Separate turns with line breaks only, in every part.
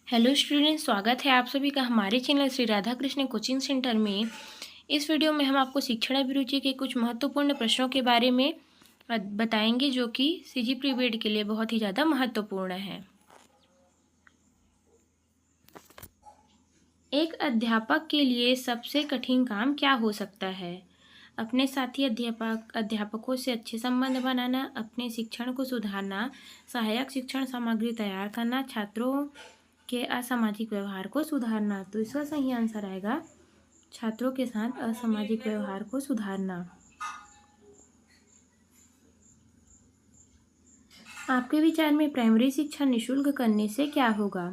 Hello student, स्वागत है आप सभी का हमारे channel Shri Radha Krishna coaching centre में। इस वीडियो में हम आपको शिक्षण अभिरुचि के कुछ महत्वपूर्ण प्रश्नों के बारे में बताएंगे जो कि सीजीपी बीएड के लिए बहुत ही ज़्यादा महत्वपूर्ण है। एक अध्यापक के लिए सबसे कठिन काम क्या हो सकता है? अपने साथी अध्यापकों से अच्छे संबंध बनाना, अपने शिक्षण को सुधारना, सहायक शिक्षण सामग्री तैयार करना, छात्रों के असामाजिक व्यवहार को सुधारना। तो इसका सही आंसर आएगा छात्रों के साथ असामाजिक व्यवहार को सुधारना। आपके विचार में प्राइमरी शिक्षा निःशुल्क करने से क्या होगा?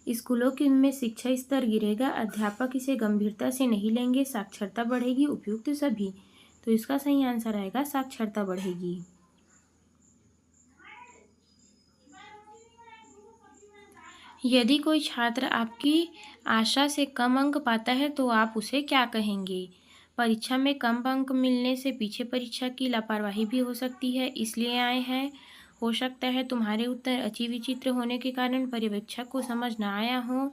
स्कूलों के में शिक्षा स्तर गिरेगा, अध्यापक इसे गंभीरता से नहीं लेंगे, साक्षरता बढ़ेगी, उपयुक्त सभी। तो इसका सही आंसर आएगा साक्षरता बढ़ेगी। यदि कोई छात्र आपकी आशा से कम अंक पाता है तो आप उसे क्या कहेंगे? परीक्षा में कम अंक मिलने से पीछे परीक्षा की लापरवाही भी हो सकती है, इसलिए आए हैं। हो सकता है तुम्हारे उत्तर अति विचित्र होने के कारण पर्यवेक्षक को समझ न आया हो।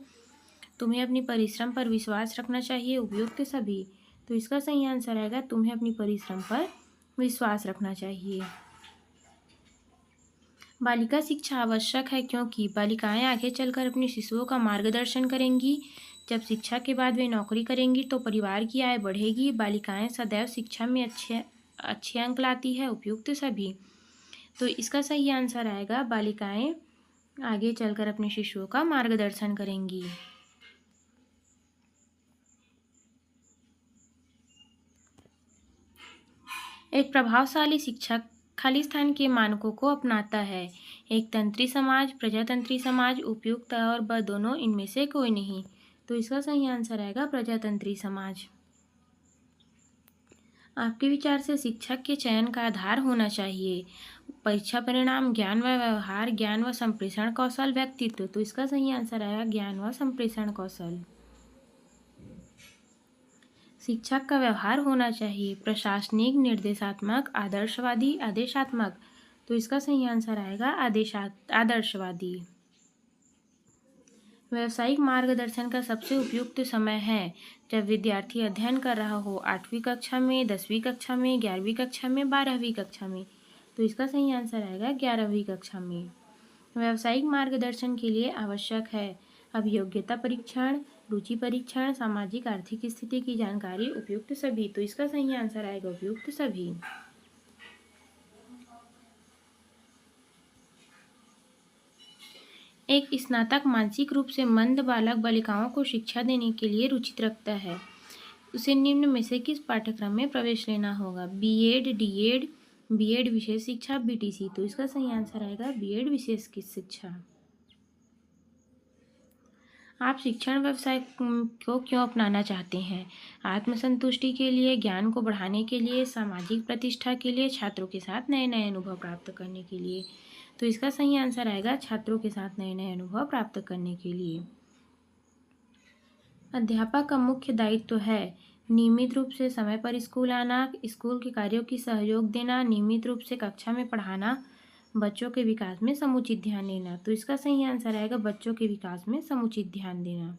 तुम्हें अपनी परिश्रम पर विश्वास रखना चाहिए, उपयुक्त सभी। तो इसका सही आंसर आएगा तुम्हें अपनी परिश्रम पर विश्वास रखना चाहिए। बालिका शिक्षा आवश्यक है क्योंकि बालिकाएं आगे चलकर अपने शिशुओं का मार्गदर्शन करेंगी। जब शिक्षा के बाद वे नौकरी करेंगी तो परिवार की आय बढ़ेगी। बालिकाएं सदैव शिक्षा में अच्छे अंक लाती है, उपयुक्त सभी। तो इसका सही आंसर आएगा बालिकाएं आगे चलकर अपने शिशुओं का मार्गदर्शन करेंगी। एक प्रभावशाली शिक्षक खालिस्तान के मानकों को अपनाता है। एक तंत्री समाज, प्रजातंत्री समाज, उपयुक्त और ब दोनों, इनमें से कोई नहीं। तो इसका सही आंसर आएगा प्रजातंत्री समाज। आपके विचार से शिक्षक के चयन का आधार होना चाहिए परीक्षा परिणाम, ज्ञान व व्यवहार, ज्ञान व संप्रेषण कौशल, व्यक्तित्व। तो इसका सही आंसर आएगा ज्ञान व संप्रेषण कौशल। शिक्षक का व्यवहार होना चाहिए प्रशासनिक, निर्देशात्मक, आदर्शवादी, आदेशात्मक। तो इसका सही आंसर आएगा आदर्शवादी। व्यावसायिक मार्गदर्शन का सबसे उपयुक्त समय है जब विद्यार्थी अध्ययन कर रहा हो, 8वीं कक्षा में, 10वीं कक्षा में, 11वीं कक्षा में, 12वीं कक्षा में। तो इसका सही आंसर आएगा 11वीं कक्षा में। व्यावसायिक मार्गदर्शन के लिए आवश्यक है अभियोग्यता परीक्षण, रुचि परीक्षण, सामाजिक आर्थिक स्थिति की जानकारी, उपयुक्त सभी। तो इसका सही आंसर आएगा उपयुक्त सभी। एक स्नातक मानसिक रूप से मंद बालक बालिकाओं को शिक्षा देने के लिए रुचित रखता है। उसे निम्न में से किस पाठ्यक्रम में प्रवेश लेना होगा? बीएड, डीएड, बीएड विशेष शिक्षा, बीटीसी। तो इसका सही आंसर आएगा बीएड विशेष शिक्षा। आप शिक्षण व्यवसाय को क्यों अपनाना चाहते हैं? आत्मसंतुष्टि के लिए, ज्ञान को बढ़ाने के लिए, सामाजिक प्रतिष्ठा के लिए, छात्रों के साथ नए नए अनुभव प्राप्त करने के लिए। तो इसका सही आंसर आएगा छात्रों के साथ नए नए अनुभव प्राप्त करने के लिए। अध्यापक का मुख्य दायित्व है नियमित रूप से समय पर स्कूल आना, स्कूल के कार्यों की सहयोग देना, नियमित रूप से कक्षा में पढ़ाना, बच्चों के विकास में समुचित ध्यान देना। तो इसका सही आंसर आएगा बच्चों के विकास में समुचित ध्यान देना।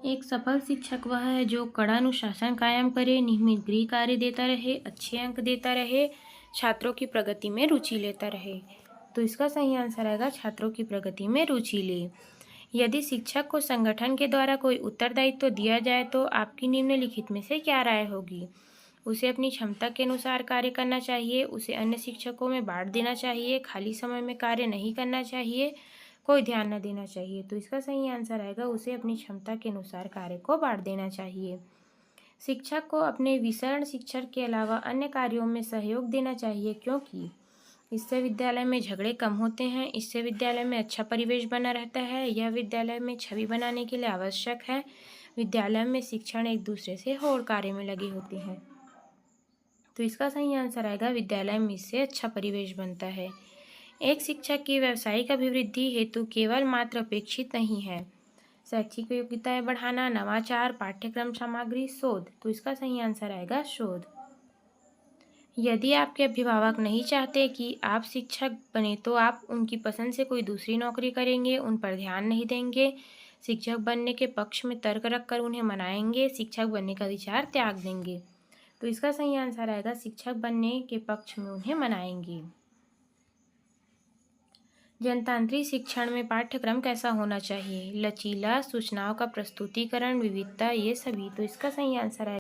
एक सफल शिक्षक वह है जो कड़ा अनुशासन कायम करे, नियमित गृह कार्य देता रहे, अच्छे अंक देता रहे, छात्रों की प्रगति में रुचि लेता रहे। तो इसका सही आंसर आएगा छात्रों की प्रगति में रुचि ले। यदि शिक्षक को संगठन के द्वारा कोई उत्तरदायित्व दिया जाए तो आपकी निम्नलिखित में से क्या राय होगी? उसे अपनी क्षमता के अनुसार कार्य करना चाहिए, उसे अन्य शिक्षकों में बांट देना चाहिए, खाली समय में कार्य नहीं करना चाहिए, कोई ध्यान न देना चाहिए। तो इसका सही आंसर आएगा उसे अपनी क्षमता के अनुसार कार्य को बांट देना चाहिए। शिक्षक को अपने विषय शिक्षण के अलावा अन्य कार्यों में सहयोग देना चाहिए क्योंकि इससे विद्यालय में झगड़े कम होते हैं, इससे विद्यालय में अच्छा परिवेश बना रहता है, यह विद्यालय में छवि बनाने के लिए आवश्यक है। विद्यालय में शिक्षण एक दूसरे से और कार्य में लगे होते हैं। तो इसका सही आंसर आएगा विद्यालय में इससे अच्छा परिवेश बनता है। एक शिक्षक की व्यावसायिक अभिवृद्धि हेतु केवल मात्र अपेक्षित नहीं है शैक्षिक योग्यताएं बढ़ाना, नवाचार, पाठ्यक्रम सामग्री, शोध। तो इसका सही आंसर आएगा शोध। यदि आपके अभिभावक नहीं चाहते कि आप शिक्षक बने तो आप उनकी पसंद से कोई दूसरी नौकरी करेंगे, उन पर ध्यान नहीं देंगे, शिक्षक बनने के पक्ष में तर्क रखकर उन्हें मनाएंगे, शिक्षक बनने का विचार त्याग देंगे। तो इसका सही आंसर आएगा शिक्षक बनने के पक्ष में उन्हें मनाएंगे। जनतांत्रिक शिक्षण में पाठ्यक्रम कैसा होना चाहिए? लचीला, सूचनाओं का प्रस्तुतिकरण, विविधता, ये सभी। तो इसका सही आंसर है